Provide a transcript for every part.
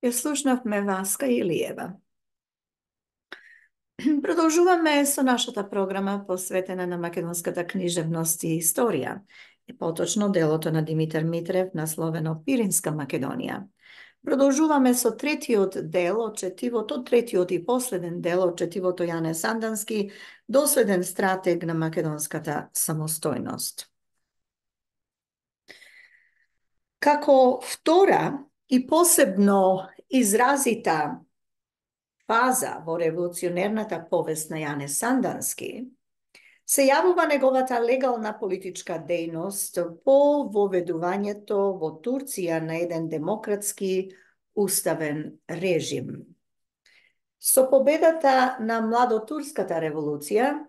Ја слушнавме Васка Илиева. Продолжуваме со нашата програма посветена на македонската книжевност и историја, и поточно делото на Димитар Митрев насловено Пиринска Македонија. Продолжуваме со третиот дел од четивото, третиот и последен дел од четивото Јане Сандански, доследен стратег на македонската самостојност. Како втора и посебно изразита фаза во револуционерната повест на Јане Сандански, се јавува неговата легална политичка дејност по воведувањето во Турција на еден демократски уставен режим. Со победата на младотурската револуција,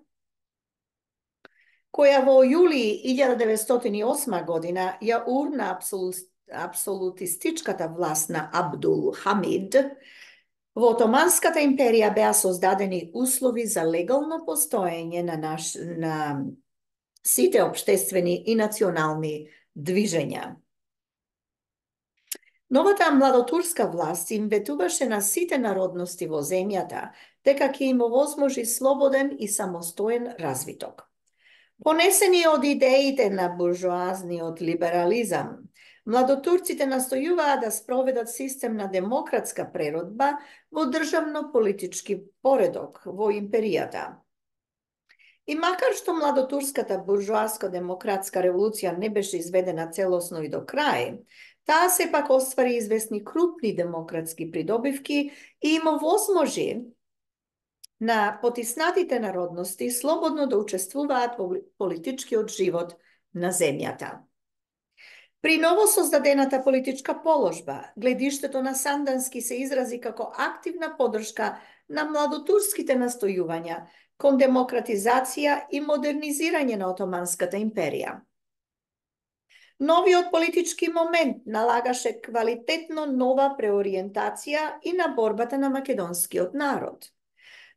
која во јули 1908 година ја урна апсолутистичката власт на Абдул Хамид, во Отоманската империја беа создадени услови за легално постоење на сите општествени и национални движења. Новата младотурска власт им ветуваше на сите народности во земјата дека ќе им овозможи слободен и самостоен развиток. Понесени од идеите на буржоазниот либерализам, младотурците настојуваа да спроведат систем на демократска преродба во државно-политички поредок во империјата. И макар што младотурската буржоаско-демократска револуција не беше изведена целосно и до крај, таа сепак оствари известни крупни демократски придобивки и им овозможи на потиснатите народности слободно да учествуваат во политичкиот живот на земјата. При новосоздадената политичка положба, гледиштето на Сандански се изрази како активна поддршка на младотурските настојувања кон демократизација и модернизирање на Отоманската империја. Новиот политички момент налагаше квалитетно нова преориентација и на борбата на македонскиот народ.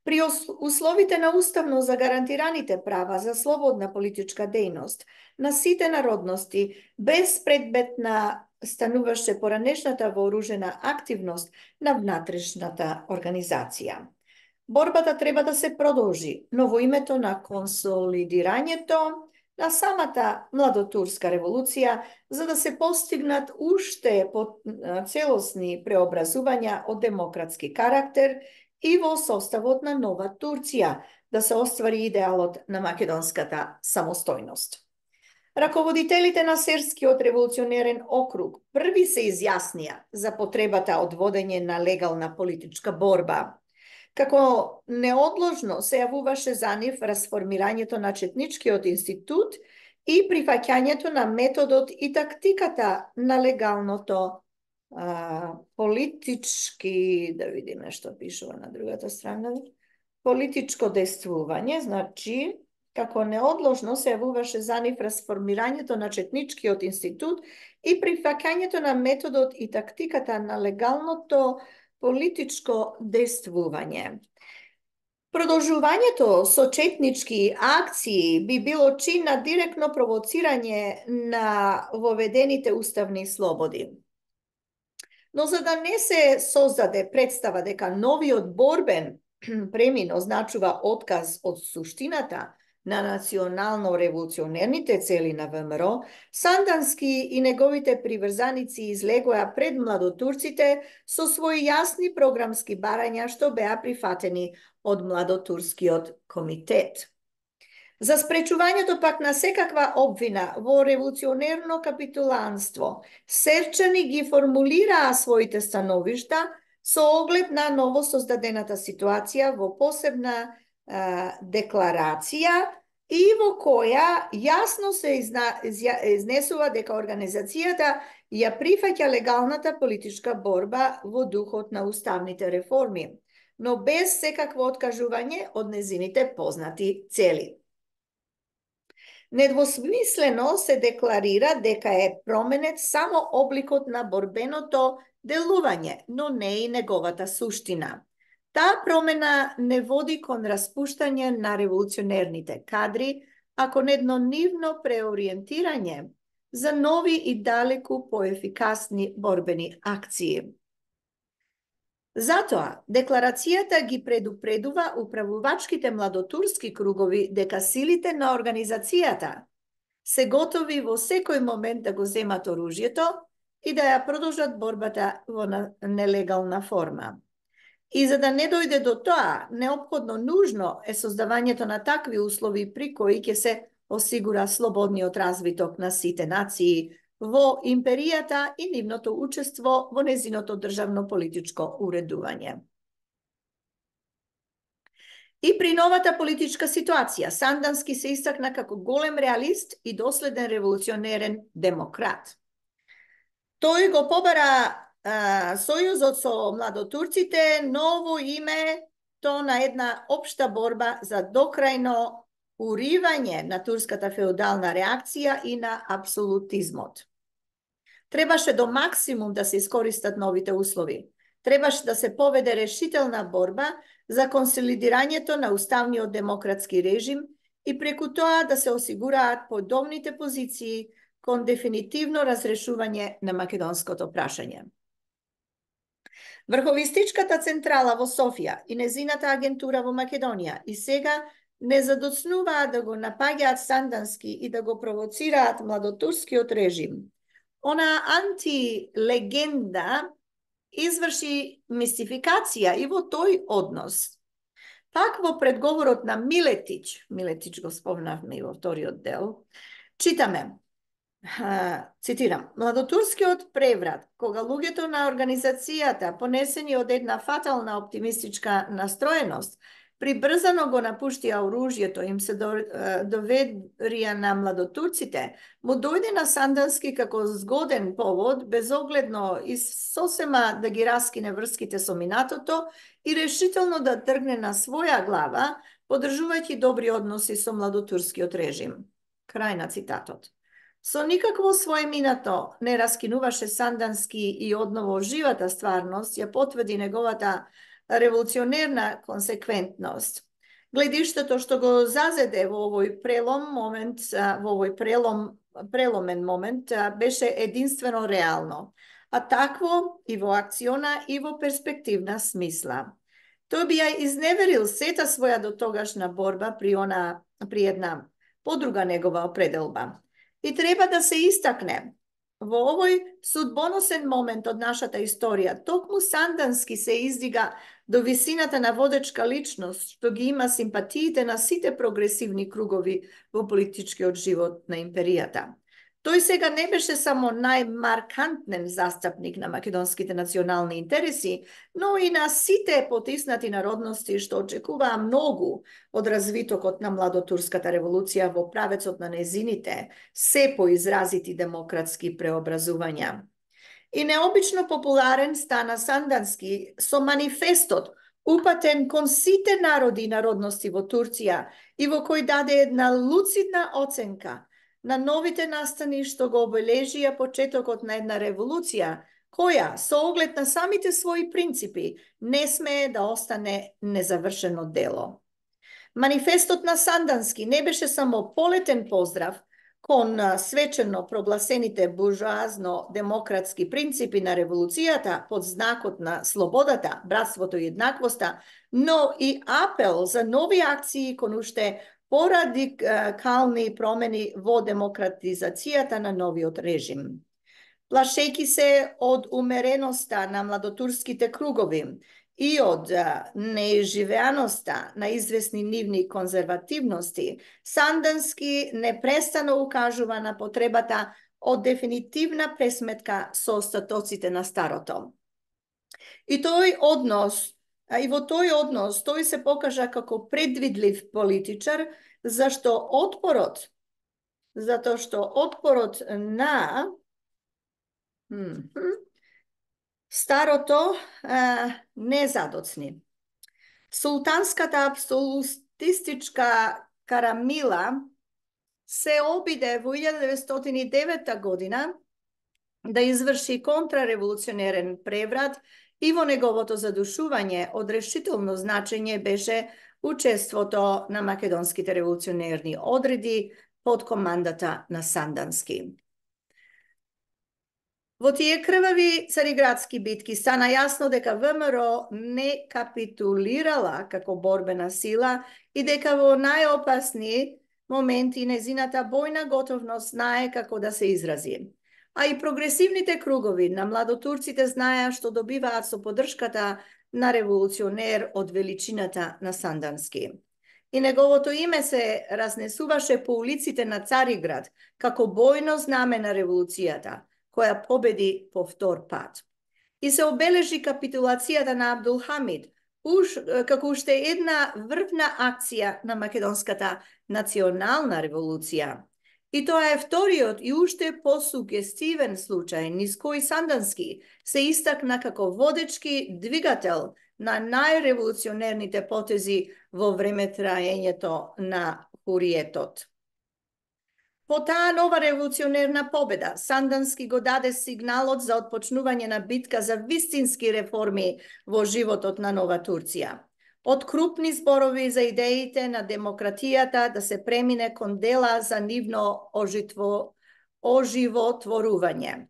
При условите на уставно загарантираните права за слободна политичка дејност на сите народности, безпредметна стануваше поранешната вооружена активност на внатрешната организација. Борбата треба да се продолжи, но во името на консолидирањето на самата младотурска револуција, за да се постигнат уште целосни преобразувања од демократски карактер и во составот на нова Турција, да се оствари идеалот на македонската самостојност. Раководителите на Серскиот револуционерен округ први се изјаснија за потребата од водење на легална политичка борба. Како неодложно се јавуваше за нив расформирањето на Четничкиот институт и прифаќањето на методот и тактиката на легалното политички, да видиме што пишува на другата страна, политичко действување, значи, како неодложно се јавуваше за нив расформирањето на Четничкиот институт и прифаќањето на методот и тактиката на легалното политичко действување. Продолжувањето со четнички акции би било чин на директно провоцирање на воведените уставни слободи. Но за да не се создаде представа дека новиот борбен премин означува отказ од суштината на национално-револуционерните цели на ВМРО, Сандански и неговите приврзаници излегоа пред младотурците со своји јасни програмски барања што беа прифатени од младотурскиот комитет. За спречувањето пак на секаква обвина во револуционерно капитуланство, Серчани ги формулираа своите становишта со оглед на новосоздадената ситуација во посебна декларација и во која јасно се изнесува дека организацијата ја прифаќа легалната политичка борба во духот на уставните реформи, но без секакво откажување од незините познати цели. Недвосмислено се декларира дека е променет само обликот на борбеното делување, но не и неговата суштина. Таа промена не води кон распуштање на револуционерните кадри, а кон едно нивно преориентирање за нови и далеку поефикасни борбени акции. Затоа, декларацијата ги предупредува управувачките младотурски кругови дека силите на организацијата се готови во секој момент да го земат оружјето и да ја продолжат борбата во нелегална форма. И за да не дојде до тоа, неопходно нужно е создавањето на такви услови при кои ќе се осигура слободниот развиток на сите нации во империјата и нивното учество во незиното државно политичко уредување. И при новата политичка ситуација, Сандански се истакна како голем реалист и доследен револуционерен демократ. Тој го побара сојузот со младотурците ново име то на една општа борба за докрајно уривање на турската феудална реакција и на апсолутизмот. Требаше до максимум да се искористат новите услови. Требаше да се поведе решителна борба за консолидирањето на уставниот демократски режим и преку тоа да се осигураат подобните позиции кон дефинитивно разрешување на македонското прашање. Врховистичката централа во Софија и незината агентура во Македонија и сега не задоцнуваат да го напаѓаат Сандански и да го провоцираат младотурскиот режим. Она антилегенда изврши мистификација и во тој однос. Пак во предговорот на Милетич го спомнавме и во вториот дел, читаме, цитирам, младотурскиот преврат, кога луѓето на организацијата, понесени од една фатална оптимистичка настроеност, прибрзано го напуштија оружјето, им се доверија на младотурците, му дојде на Сандански како згоден повод, безогледно и сосема да ги раскине врските со минатото и решително да тргне на своја глава, подржувајќи добри односи со младотурскиот режим. Крај на цитатот. Со никакво свое минато не раскинуваше Сандански и одново живата стварност ја потврди неговата револуционерна консеквентност. Гледиштето што го зазеде во овој преломен момент беше единствено реално, а такво и во акциона и во перспективна смисла. Тој би ја изневерил сета своја дотогашна борба при една подруга негова определба. И треба да се истакне, во овој судбоносен момент од нашата историја, токму Сандански се издига до висината на водечка личност, што ги има симпатиите на сите прогресивни кругови во политичкиот живот на империјата. Тој сега не беше само најмаркантен застапник на македонските национални интереси, но и на сите потиснати народности што очекуваа многу од развитокот на младотурската револуција во правецот на незините се поизразити демократски преобразувања. И необично популарен стана Сандански со манифестот упатен кон сите народи и народности во Турција и во кој даде една луцидна оценка на новите настани што го обележија почетокот на една револуција, која, со оглед на самите своји принципи, не смее да остане незавршено дело. Манифестот на Сандански не беше само полетен поздрав кон свечено прогласените буржуазно-демократски принципи на револуцијата под знакот на слободата, братството и еднаквоста, но и апел за нови акции кон уште порадикални промени во демократизацијата на новиот режим. Плашејќи се од умереноста на младотурските кругови и од неизживеаноста на известни нивни конзервативности, Сандански непрестано укажува на потребата од дефинитивна пресметка со остатоците на старото. И во тој однос тој се покажа како предвидлив политичар, затоа што отпорот на старото не задоцни. Султанската абсолютистичка Карамила се обиде во 1909 година да изврши контрареволуционерен преврат и во неговото задушување од решително значење беше учеството на македонските револуционерни одреди под командата на Сандански. Во тие крвави цариградски битки стана јасно дека ВМРО не капитулирала како борбена сила и дека во најопасни моменти незината бојна готовност знае како да се изрази. А и прогресивните кругови на младотурците знаеа што добиваат со поддршката на револуционер од величината на Сандански. И неговото име се разнесуваше по улиците на Цариград како бојно знаме на револуцијата, која победи по втор пат. И се обележи капитулацијата на Абдул Хамид, како уште една врвна акција на македонската национална револуција. И тоа е вториот и уште посугестивен случај низ кој Сандански се истакна како водечки двигател на најреволуционерните потези во време траењето на хуриетот. По таа нова револуционерна победа, Сандански го даде сигналот за отпочнување на битка за вистински реформи во животот на Нова Турција. Од крупни зборови за идеите на демократијата да се премине кон дела за нивно оживотворување.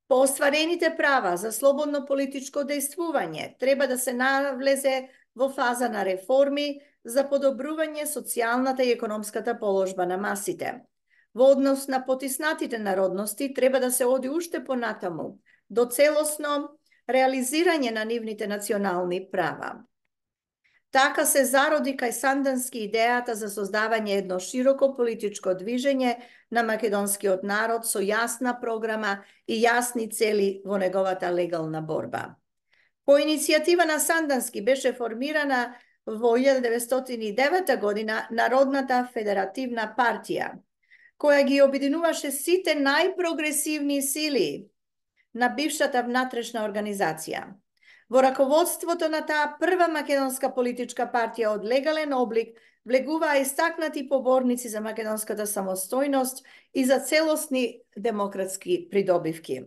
По остварените права за слободно политичко дејствување треба да се навлезе во фаза на реформи за подобрување социјалната и економската положба на масите. Во однос на потиснатите народности треба да се оди уште понатаму, до целосно реализирање на нивните национални права. Така се зароди кај Сандански идејата за создавање едно широко политичко движење на македонскиот народ со јасна програма и јасни цели во неговата легална борба. По иницијатива на Сандански беше формирана во 1909 година Народната федеративна партија, која ги обединуваше сите најпрогресивни сили на бившата внатрешна организација. Во раководството на таа прва македонска политичка партија од легален облик влегуваа истакнати поборници за македонската самостојност и за целосни демократски придобивки.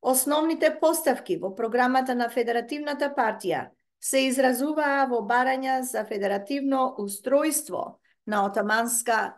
Основните поставки во програмата на Федеративната партија се изразуваа во барања за федеративно устројство на Отоманската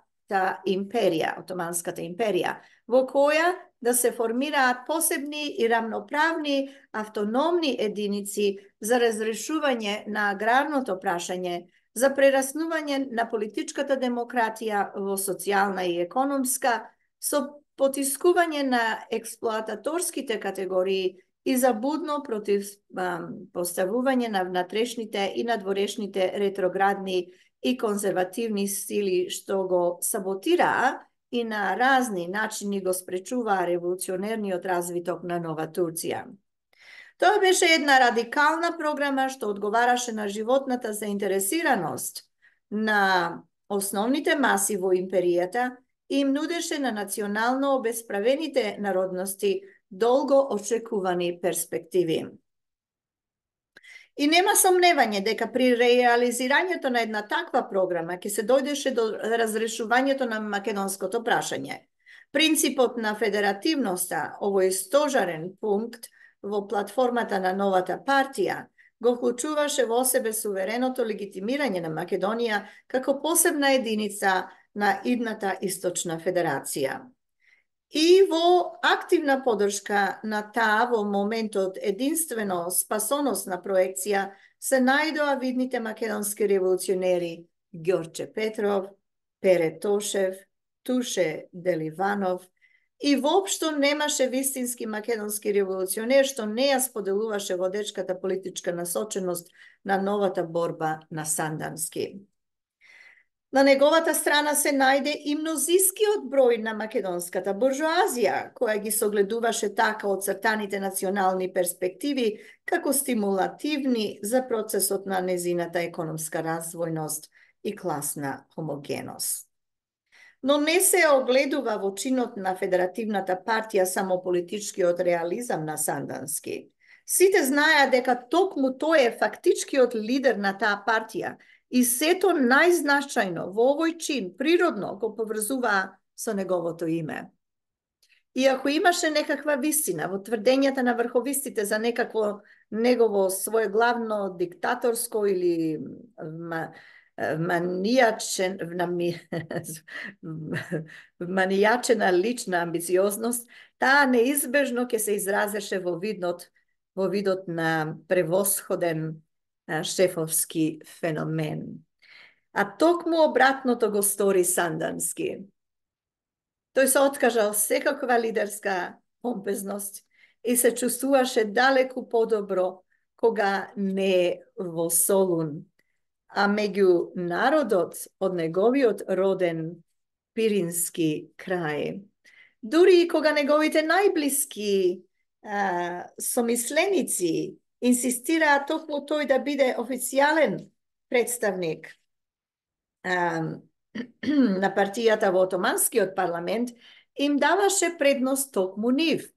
империја, во која да се формираат посебни и рамноправни автономни единици за разрешување на аграрното прашање, за прераснување на политичката демократија во социјална и економска, со потискување на експлоататорските категории и за будно противпоставување на внатрешните и надворешните ретроградни и конзервативни сили што го саботираа и на разни начини го спречуваа револуционерниот развиток на Нова Турција. Тоа беше една радикална програма што одговараше на животната заинтересираност на основните маси во империјата и им нудеше на национално обесправените народности долго очекувани перспективи. И нема сомневање дека при реализирањето на една таква програма ќе се дојдеше до разрешувањето на македонското прашање. Принципот на федеративноста, овој стожарен пункт во платформата на новата партија, го вклучуваше во себе сувереното легитимирање на Македонија како посебна единица на идната Источна Федерација. И во активна поддршка на таа во моментот единствено спасоносна проекција се најдоа видните македонски револуционери Ѓорче Петров, Пере Тошев, Туше Деливанов и воопшто немаше вистински македонски револуционер што не ја споделуваше водечката политичка насоченост на новата борба на Сандански. На неговата страна се најде и мнозискиот број на македонската буржоазија, која ги согледуваше така оцртаните национални перспективи како стимулативни за процесот на незината економска развојност и класна хомогеност. Но не се огледува во чинот на Федеративната партија само политичкиот реализам на Сандански. Сите знаеа дека токму тој е фактичкиот лидер на таа партија и сето најзначајно во овој чин природно го поврзуваа со неговото име. Иако имаше некаква вистина во тврдењата на врховистите за некакво негово своеглавно диктаторско или манијачена лична амбициозност, таа неизбежно ќе се изразеше во видот на превосходен шефовски феномен. А токму обратното го стори Сандански. Тој се откажал секаква лидерска помпезност и се чувствуваше далеку подобро кога не е во Солун, а меѓу народот од неговиот роден Пирински крај. Дури и кога неговите најблиски somисленици инсистираа токму тој да биде официјален представник на партијата во Отоманскиот парламент, им даваше предност токму нив.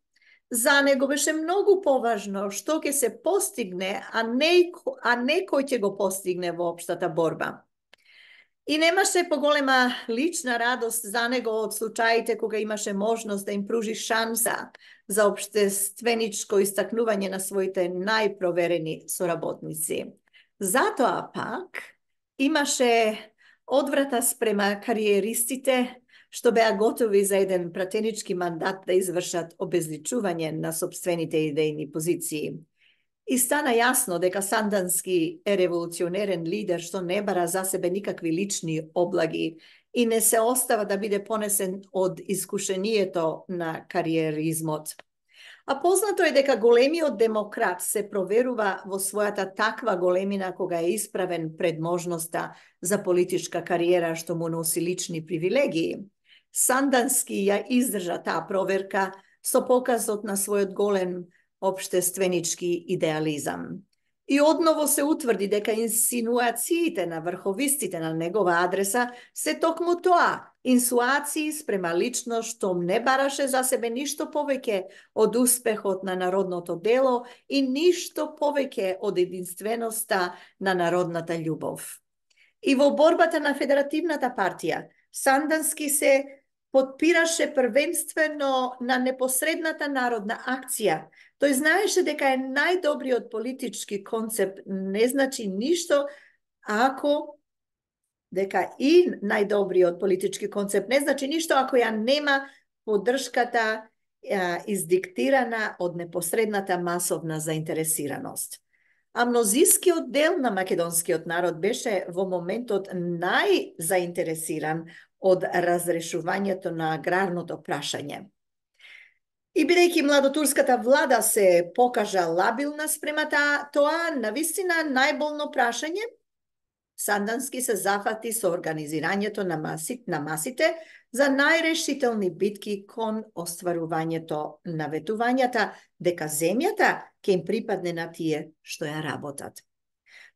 За него беше многу поважно што ќе се постигне, а не кој ќе го постигне во општата борба. И немаше поголема лична радост за него од случаите кога имаше можност да им пружи шанса за општественичко истакнување на своите најпроверени соработници. Затоа пак имаше одврата спрема кариеристите што беа готови за еден пратенички мандат да извршат обезличување на сопствените идејни позиции. И стана јасно дека Сандански е револуционерен лидер што не бара за себе никакви лични облаги и не се остава да биде понесен од искушението на кариеризмот. А познато е дека големиот демократ се проверува во својата таква големина кога е исправен пред можноста за политичка кариера што му носи лични привилегии. Сандански ја издржа таа проверка со показот на својот голем општественички идеализам. И одново се утврди дека инсинуациите на врховистите на негова адреса се токму тоа, инсуации спрема лично што не бараше за себе ништо повеќе од успехот на народното дело и ништо повеќе од единственоста на народната љубов. И во борбата на Федеративната партија, Сандански се подпираше првенствено на непосредната народна акција. Тој знаеше дека е најдобриот политички концепт не значи ништо ако најдобриот политички концепт не значи ништо ако ја нема поддршката издиктирана од непосредната масовна заинтересираност. А мнозискиот дел на македонскиот народ беше во моментот најзаинтересиран од разрешувањето на аграрното прашање. И бидејќи младотурската влада се покажа лабилна спрема тоа, навистина најболно прашање, Сандански се зафати со организирањето на масите за најрешителни битки кон остварувањето на ветувањата дека земјата ќе им припадне на тие што ја работат.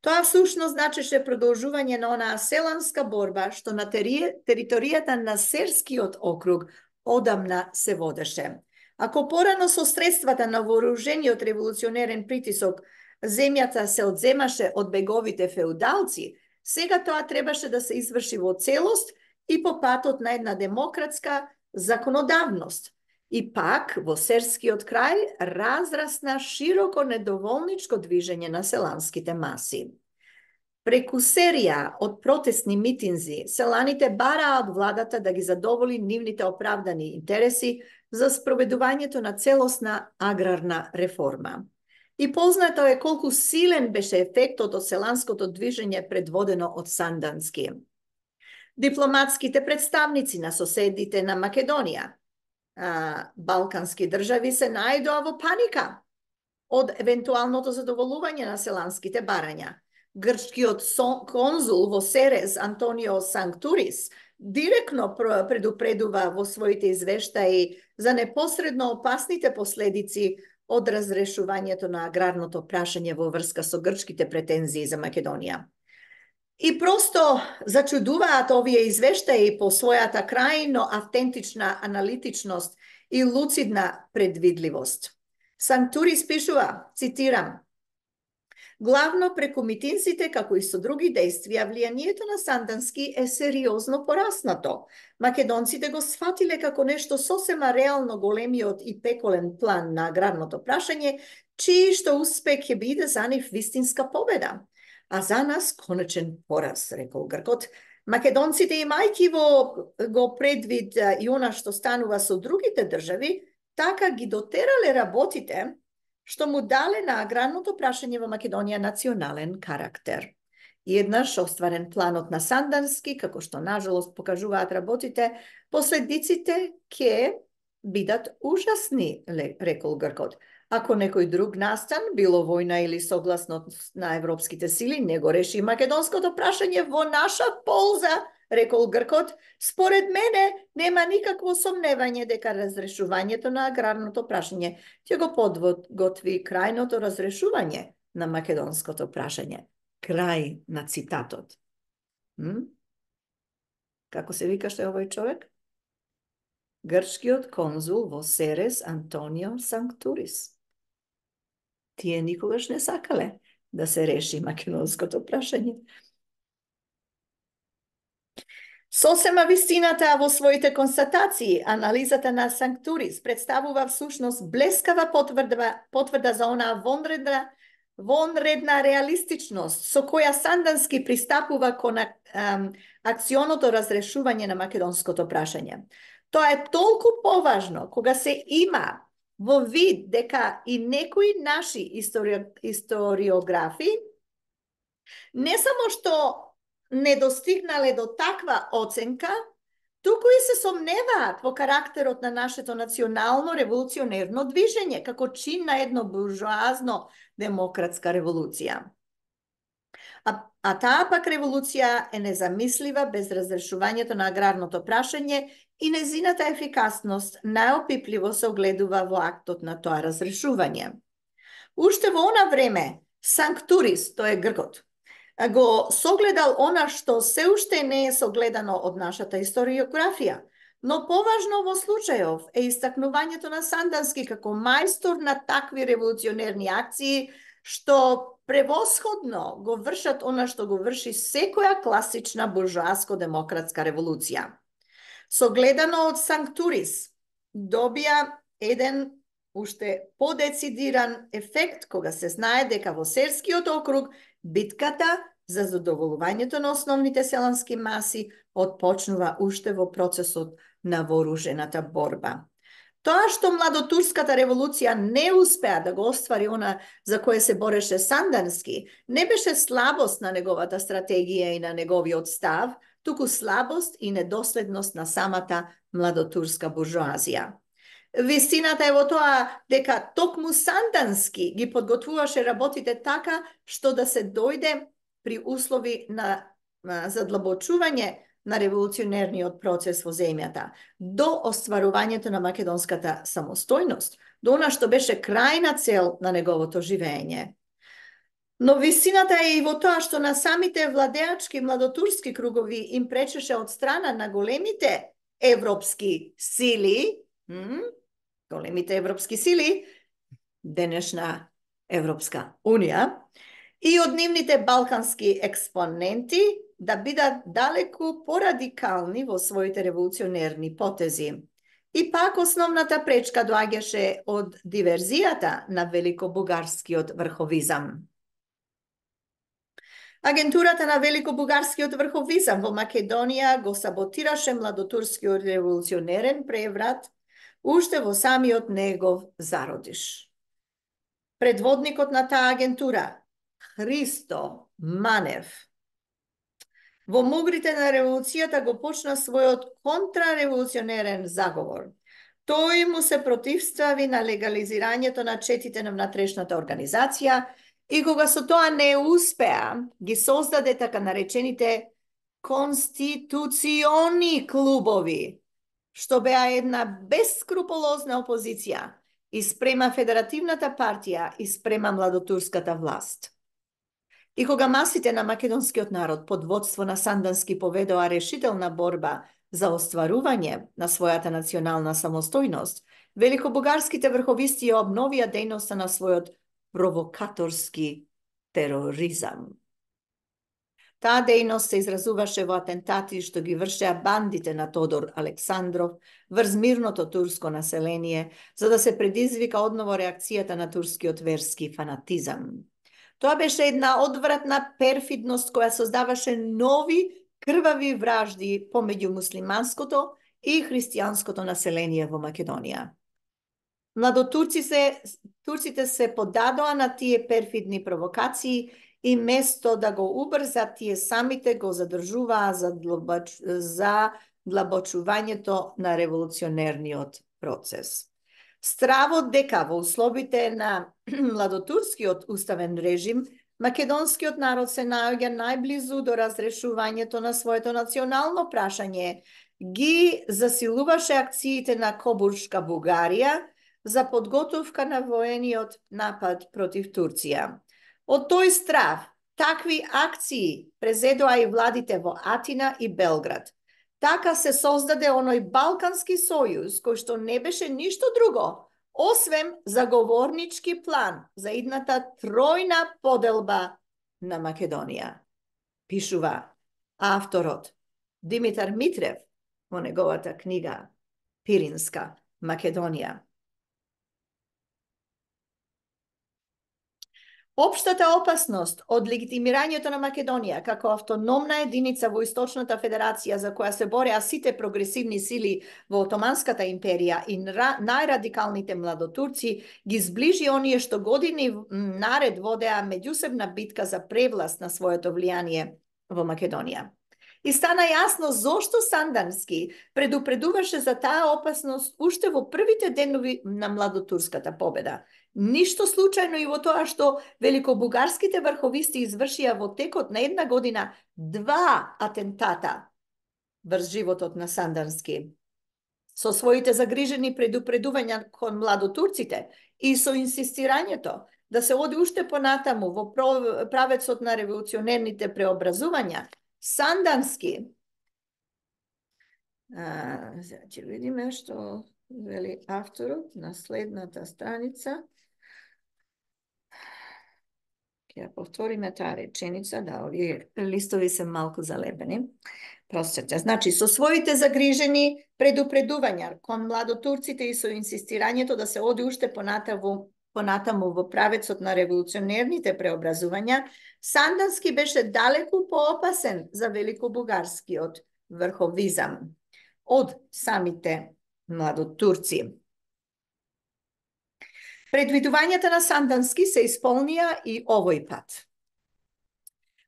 Тоа всушност значеше продолжување на онаа селанска борба што на територијата на Серскиот округ одамна се водеше. Ако порано со средствата на вооружениот револуционерен притисок земјата се одземаше од беговите феудалци, сега тоа требаше да се изврши во целост и по патот на една демократска законодавност. И пак во Серскиот крај разрасна широко недоволничко движење на селанските маси. Преку серија од протестни митинзи, селаните бараа од владата да ги задоволи нивните оправдани интереси за спроведувањето на целосна аграрна реформа. И познато е колку силен беше ефектот од селанското движење предводено од Сандански. Дипломатските представници на соседите на Македонија, балкански држави се најдоа во паника од евентуалното задоволување на селанските барања. Грчкиот конзул во Серес, Антонио Санктурис, директно предупредува во своите извештаи за непосредно опасните последици од разрешувањето на аграрното прашање во врска со грчките претензии за Македонија. И просто зачудуваат овие извештаи по својата крајно автентична аналитичност и луцидна предвидливост. Санктурис пишува, цитирам: главно преку митинците, како и со други действија, влијанието на Сандански е сериозно пораснато. Македонците го сфатиле како нешто сосема реално големиот и пеколен план на аграрното прашање, чиј што успех ќе биде за нив вистинска победа. а за нас конечен пораз, рекол Гркот. Македонците, имајќи го предвид и она што станува со другите држави, така ги дотерале работите што му дале на аграрното прашање во Македонија национален карактер. И еднаш остварен планот на Сандански, како што нажалост покажуваат работите, последиците ќе бидат ужасни, рекол Гркот. Ако некој друг настан, било војна или согласност на европските сили, не го реши македонското прашање во наша полза, рекол Гркот, според мене нема никакво сомневање дека разрешувањето на аграрното прашање ќе го подготви крајното разрешување на македонското прашање. Крај на цитатот. Како се викаше овој човек? Грчкиот конзул во Серес Антонио Санктурис. Тие никогаш не сакале да се реши македонското прашање. Сосема вистината во своите констатации, анализата на Санктурис представува всушност блескава потврда за онаа вонредна реалистичност со која Сандански пристапува кон акционото разрешување на македонското прашање. Тоа е толку поважно кога се има во вид дека и некои наши историографи не само што не достигнале до таква оценка, туку и се сомневаат во карактерот на нашето национално револуционерно движење, како чин на едно буржоазно демократска револуција. А таа пак револуција е незамислива без разрешувањето на аграрното прашање и незината ефикасност најопипливо се огледува во актот на тоа разрешување. Уште во она време, Санктурис, тој е Гркот, го согледал она што се уште не е согледано од нашата историографија, но поважно во случајов е истакнувањето на Сандански како мајстор на такви револуционерни акции, што превосходно го вршат она што го врши секоја класична буржоаско-демократска револуција. Согледано од Санктурис, добија еден уште подецидиран ефект кога се знае дека во Серскиот округ битката за задоволувањето на основните селански маси отпочнува уште во процесот на вооружената борба. Тоа што младотурската револуција не успеа да го оствари она за кое се бореше Сандански, не беше слабост на неговата стратегија и на неговиот став, туку слабост и недоследност на самата младотурска буржоазија. Вистината е во тоа дека токму Сандански ги подготвуваше работите така што да се дојде при услови на задлабочување на револуционерниот процес во земјата, до остварувањето на македонската самостојност, до она што беше крајна цел на неговото живење. Но вистината е и во тоа што на самите владеачки младотурски кругови им пречеше од страна на големите европски сили, денешна Европска Унија, и од нивните балкански експоненти да бидат далеку порадикални во своите револуционерни потези. И пак основната пречка доаѓаше од диверзијата на великобугарскиот врховизам. Агентурата на великобугарскиот врховизам во Македонија го саботираше младотурскиот револуционерен преврат уште во самиот негов зародиш. Предводникот на таа агентура, Христо Манев, во мугрите на револуцијата го почна својот контрареволуционерен заговор. Тој му се противстави на легализирањето на четите на внатрешната организација и кога со тоа не успеа, ги создаде така наречените конституциони клубови, што беа една бескрупулозна опозиција и спрема Федеративната партија и спрема младотурската власт. И кога масите на македонскиот народ под водство на Сандански поведоа решителна борба за остварување на својата национална самостојност, великобугарските врховисти обновија дејноста на својот провокаторски тероризам. Таа дејност се изразуваше во атентати што ги вршеа бандите на Тодор Александров врз мирното турско население, за да се предизвика одново реакцијата на турскиот верски фанатизам. Тоа беше една одвратна перфидност која создаваше нови крвави вражди помеѓу муслиманското и христијанското население во Македонија. Турците се подадоа на тие перфидни провокации и место да го убрзат, тие самите го задржуваа за длабочувањето на револуционерниот процес. Стравот дека во условите на младотурскиот уставен режим, македонскиот народ се наоѓа најблизу до разрешувањето на своето национално прашање, ги засилуваше акциите на Кобуршка Бугарија за подготовка на воениот напад против Турција. Од тој страв, такви акции презедоа и владите во Атина и Белград. Така се создаде оној Балкански сојуз, кој што не беше ништо друго, освен заговорнички план за идната тројна поделба на Македонија. Пишува авторот Димитар Митрев во неговата книга Пиринска Македонија. Општата опасност од легитимирањето на Македонија како автономна единица во Источната Федерација за која се бореа сите прогресивни сили во Отоманската империја и најрадикалните младотурци ги зближи оние што години наред водеа меѓусебна битка за превласт на своето влијание во Македонија. И стана јасно зошто Сандански предупредуваше за таа опасност уште во првите денови на младотурската победа. Ништо случајно и во тоа што великобугарските врховисти извршија во текот на една година 2 атентата врз животот на Сандански. Со своите загрижени предупредувања кон младотурците и со инсистирањето да се оди уште понатаму во правецот на револуционерните преобразувања, Сандански, ќе видиме што вели авторот на следната страница. Ќе повториме таа реченица, да, овие листови се малку залепени. Простете. Значи, со своите загрижени предупредувања кон младотурците и со инсистирањето да се оди уште понатаму во правецот на револуционерните преобразувања, Сандански беше далеку поопасен за великобугарскиот врховизам од самите младотурци. Предвидувањата на Сандански се исполнија и овој пат.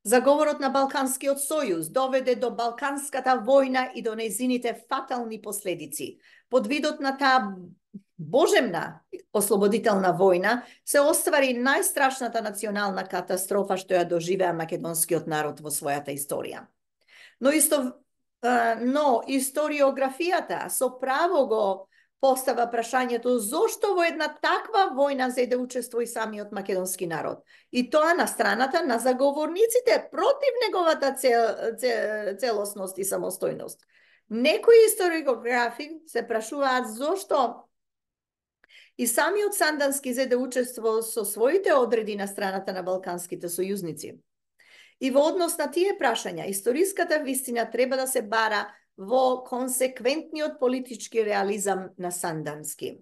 Заговорот на Балканскиот сојуз доведе до Балканската војна и до нејзините фатални последици. Под видот на таа божемна ослободителна војна се оствари најстрашната национална катастрофа што ја доживеа македонскиот народ во својата историја. Но историографијата со право го постава прашањето зошто во една таква војна зеде учество и самиот македонски народ. И тоа на страната на заговорниците против неговата целосност и самостојност. Некои историографи се прашуваат зошто и самиот Сандански зеде учество со своите одреди на страната на балканските сојузници. И во однос на тие прашања, историската вистина треба да се бара во консеквентниот политички реализам на Сандански.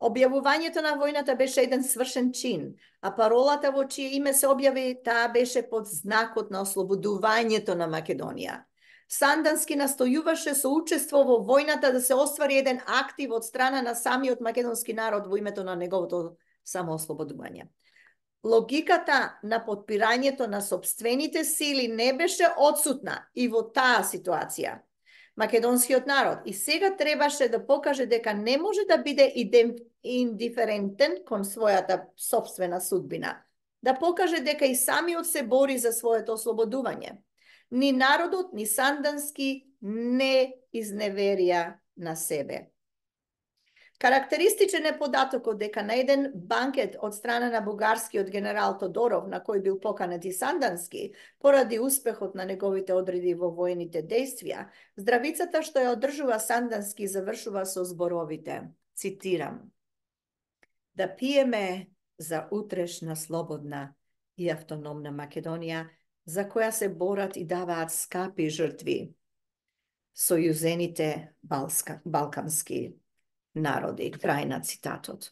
Објавувањето на војната беше еден свршен чин, а паролата во чие име се објави, таа беше под знакот на ослободувањето на Македонија. Сандански настојуваше со учество во војната да се оствари еден актив од страна на самиот македонски народ во името на неговото самоослободување. Логиката на подпирањето на сопствените сили не беше одсутна и во таа ситуација. Македонскиот народ и сега требаше да покаже дека не може да биде индиферентен кон својата сопствена судбина, да покаже дека и самиот се бори за своето ослободување. Ни народот, ни Сандански не изневерија на себе. Карактеристичен е податокот дека на еден банкет од страна на бугарскиот генерал Тодоров, на кој бил поканет и Сандански, поради успехот на неговите одреди во војните дејствија, здравицата што ја одржува Сандански завршува со зборовите, цитирам: "Да пиеме за утрешна слободна и автономна Македонија, за која се борат и даваат скапи жртви сојузените балкански народи." Крај на цитатот.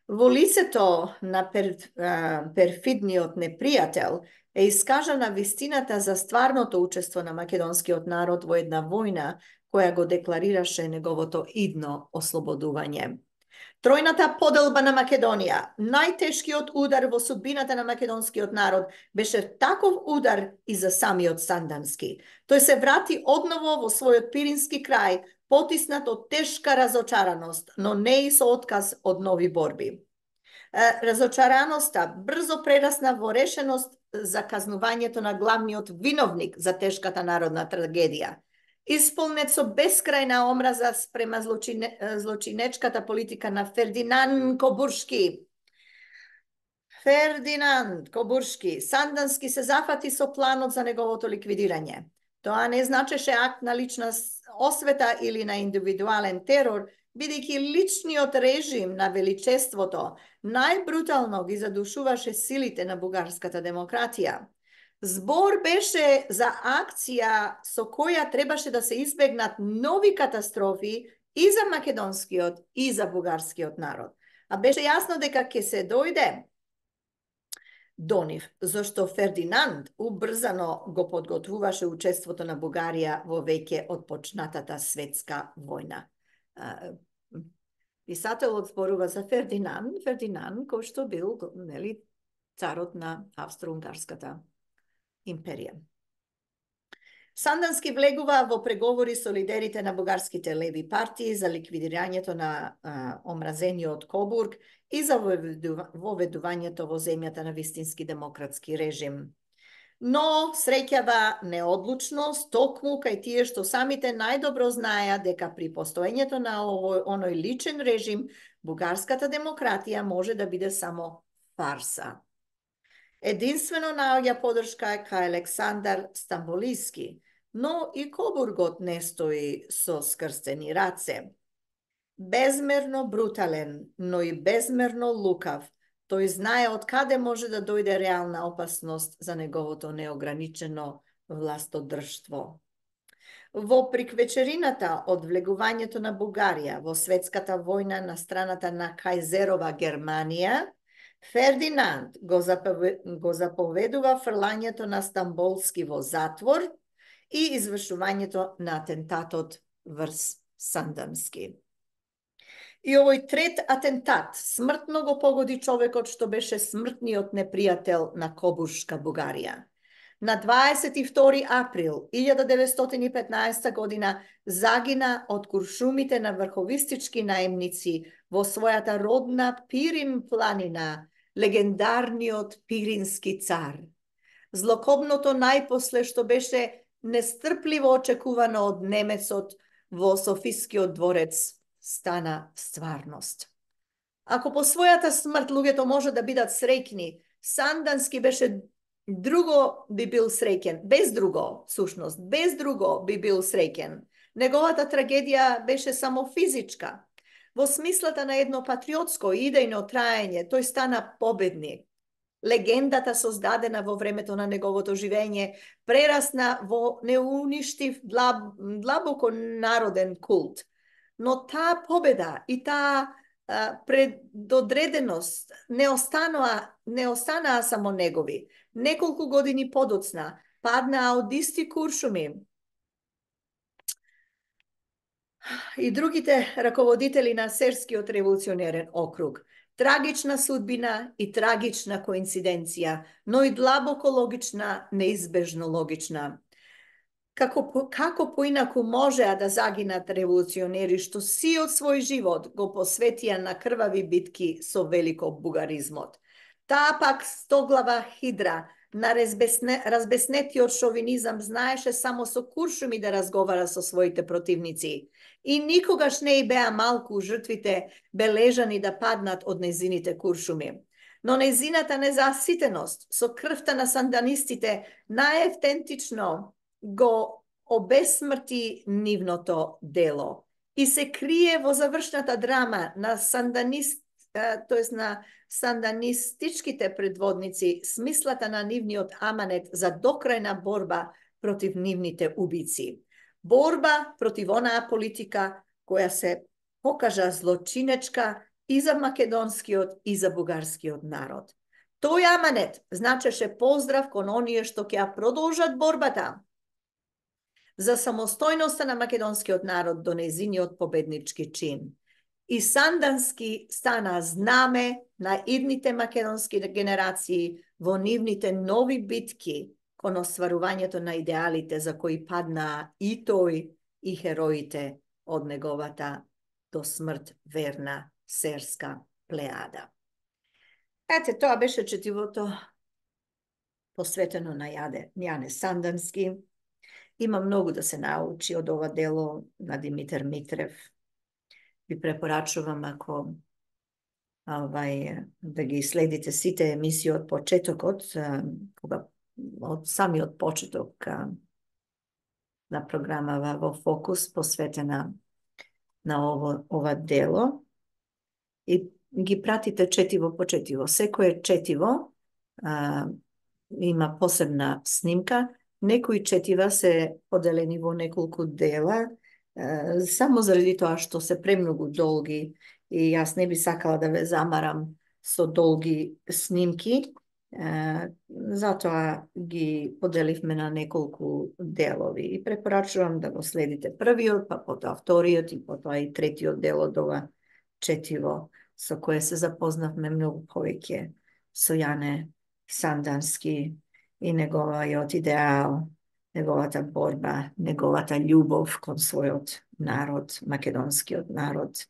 Во лицето на перфидниот непријател е искажана вистината за стварното учество на македонскиот народ во една војна која го декларираше неговото идно ослободување. Тројната поделба на Македонија, најтешкиот удар во судбината на македонскиот народ, беше таков удар и за самиот Сандански. Тој се врати одново во својот пирински крај, потиснат од тешка разочараност, но не и со отказ од нови борби. Разочараноста брзо прерасна во решеност за казнувањето на главниот виновник за тешката народна трагедија. Исполнет со бескрајна омраза спрема злочинечката политика на Фердинанд Кобуршки. Сандански се зафати со планот за неговото ликвидирање. Тоа не значеше акт на лична освета или на индивидуален терор, бидејќи личниот режим на величеството најбрутално ги задушуваше силите на бугарската демократија. Збор беше за акција со која требаше да се избегнат нови катастрофи и за македонскиот и за бугарскиот народ. А беше јасно дека ќе се дојде до нив, зашто Фердинанд убрзано го подготвуваше учеството на Бугарија во веќе отпочнатата светска војна. Писателот зборува за Фердинанд, кој што бил царот на Австро-Унгарската империја. Сандански влегува во преговори со лидерите на бугарските леви партии за ликвидирањето на омразениот Кобург и за воведувањето во земјата на вистински демократски режим. Но среќава неодлучност токму кај тие што самите најдобро знаеа дека при постоењето на оној личен режим бугарската демократија може да биде само фарса. Единствено наоѓа подршка кај Александар Стамболиски, но и Кобургот не стои со скрстени раце. Безмерно брутален, но и безмерно лукав, тој знае од каде може да дојде реална опасност за неговото неограничено властодржство. Во приквечерината од влегувањето на Бугарија во светската војна на страната на Кајзерова Германија, Фердинанд го заповедува фрлањето на Стамболски во затвор и извршувањето на атентатот врз Сандански. И овој трет атентат смртно го погоди човекот што беше смртниот непријател на Кобуршка Бугарија. На 22 април 1915 година загина од куршумите на врховистички наемници во својата родна Пирин планина, легендарниот Пирински цар. Злокобното најпосле што беше нестрпливо очекувано од немецот во Софискиот дворец стана стварност. Ако по својата смрт луѓето може да бидат среќни, Сандански беше друго би бил среќен, без друго би бил среќен. Неговата трагедија беше само физичка. Во смислата на едно патриотско идејно траење, тој стана победник. Легендата создадена во времето на неговото живење прерасна во неуништив длабоко народен култ. Но таа победа и таа предодреденост не останаа само негови. Неколку години подоцна паднаа од исти куршуми и другите раководители на Серскиот револуционерен округ. Трагична судбина и трагична коинциденција, но и длабоко логична, неизбежно логична. Како поинаку можеа да загинат револуционери што сиот свој живот го посветија на крвави битки со великобугаризмот. Таа пак стоглава хидра на разбеснетиот шовинизам знаеше само со куршуми да разговара со своите противници. И никогаш не и беа малку жртвите бележани да паднат од незините куршуми. Но незината незаситеност со крвта на санданистите најавтентично го обесмрти нивното дело и се крие во завршната драма на на санданистичките предводници смислата на нивниот аманет за докрајна борба против нивните убици. Борба против онаа политика која се покажа злочинечка и за македонскиот и за бугарскиот народ. Тој аманет значеше поздрав кон оние што ќе ја продолжат борбата за самостојноста на македонскиот народ до незиниот победнички чин. И Сандански стана знаме на идните македонски генерации во нивните нови битки кон остварувањето на идеалите за кои паднаа и тој и хероите од неговата до смрт верна серска плејада. Ете, тоа беше четивото посветено на Јане Сандански. Има многу да се научи од ова дело на Димитар Митрев. Ви препорачувам ако да ги следите сите емисии од почетокот, кога од самиот почеток на програмава во Фокус посветена на ова дело и ги пратите четиво по четиво. Секое четиво има посебна снимка. Некои четива се поделени во неколку дела, само заради тоа што се премногу долги и јас не би сакала да ве замарам со долги снимки, затоа ги поделивме на неколку делови и препорачувам да го следите првиот, па потоа вториот и потоа и третиот дел од ова четиво со кое се запознавме многу повеќе со Јане Сандански и неговиот идеал, неговата борба, неговата љубов кон својот народ, македонскиот народ,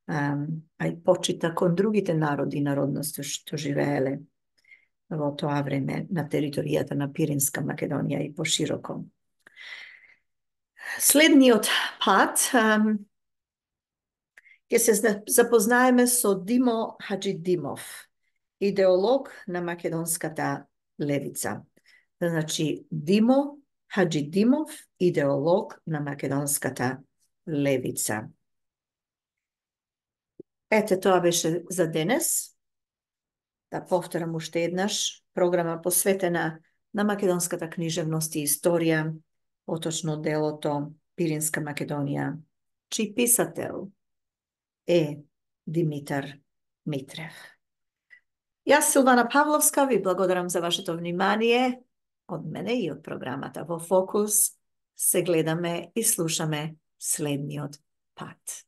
а и почита кон другите народи и народности што живееле во тоа време на територијата на Пиринска Македонија и пошироко. Следниот пат ќе се запознаеме со Димо Хаџидимов, идеолог на македонската левица. Значи, Димо Хаџидимов, идеолог на македонската левица. Ете, тоа беше за денес. Да повторам уште еднаш, програма посветена на македонската книжевност и историја, поточно делото Пиринска Македонија, чиј писател е Димитар Митрев. Јас, Силвана Павловска, ви благодарам за вашето внимание. Од мене и од програмата во Фокус се гледаме и слушаме следниот пат.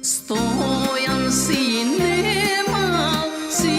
Stojan si nemal si